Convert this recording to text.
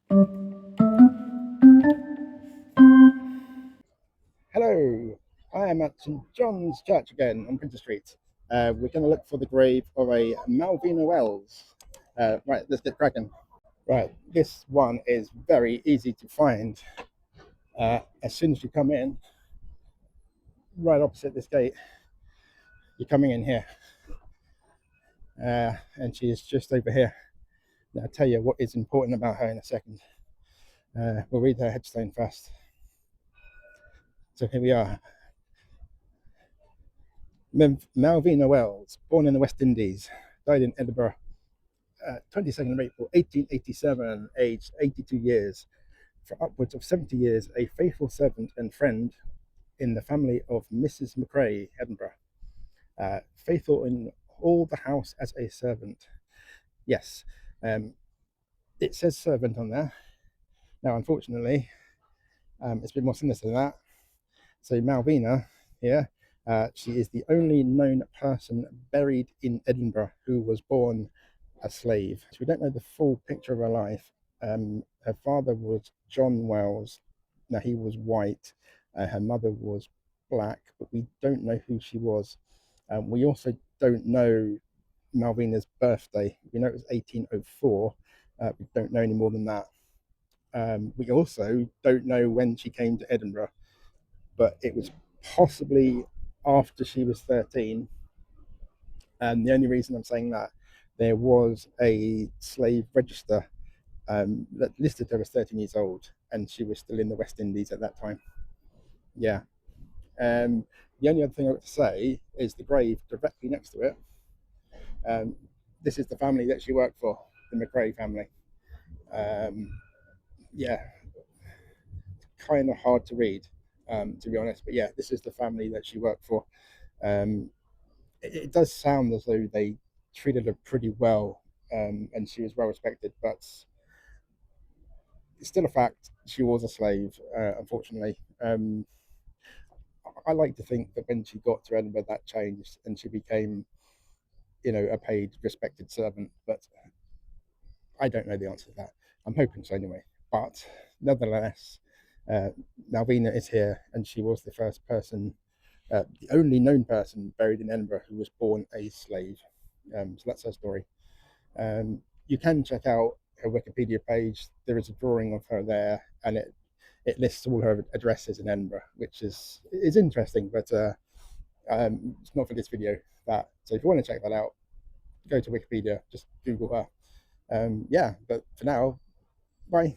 Hello, I am at St John's Church again on Printer Street. We're going to look for the grave of a Malvina Wells. Right, let's get cracking. Right, this one is very easy to find. As soon as you come in, right opposite this gate, you're coming in here, and she is just over here. Now, I'll tell you what is important about her in a second. We'll read her headstone first. So here we are. Malvina Wells, born in the West Indies, died in Edinburgh, 22nd of April 1887, aged 82 years. For upwards of 70 years, a faithful servant and friend in the family of Mrs. McCrae, Edinburgh. Faithful in all the house as a servant. Yes, it says servant on there. Now, unfortunately, it's a bit more sinister than that. So Malvina here, she is the only known person buried in Edinburgh who was born a slave. So we don't know the full picture of her life. Her father was John Wells. Now he was white. Her mother was black, but we don't know who she was. We also don't know Malvina's birthday. We know it was 1804. We don't know any more than that. We also don't know when she came to Edinburgh, but it was possibly after she was 13. And the only reason I'm saying that, there was a slave register that listed her as 13 years old, and she was still in the West Indies at that time. Yeah. The only other thing I want to say is the grave directly next to it. Um, this is the family that she worked for, the McRae family. Um, yeah, kind of hard to read, to be honest. But yeah, this is the family that she worked for. Um, it does sound as though they treated her pretty well, and she was well respected, but it's still a fact she was a slave, unfortunately. I like to think that when she got to Edinburgh, that changed and she became, a paid, respected servant. But I don't know the answer to that. I'm hoping so anyway. But nevertheless, uh, Malvina is here, and she was the first person, the only known person buried in Edinburgh who was born a slave. So that's her story. You can check out her Wikipedia page. There is a drawing of her there, and it lists all her addresses in Edinburgh, which is interesting, but it's not for this video. So if you want to check that out, go to Wikipedia, just Google her. Yeah, but for now, bye.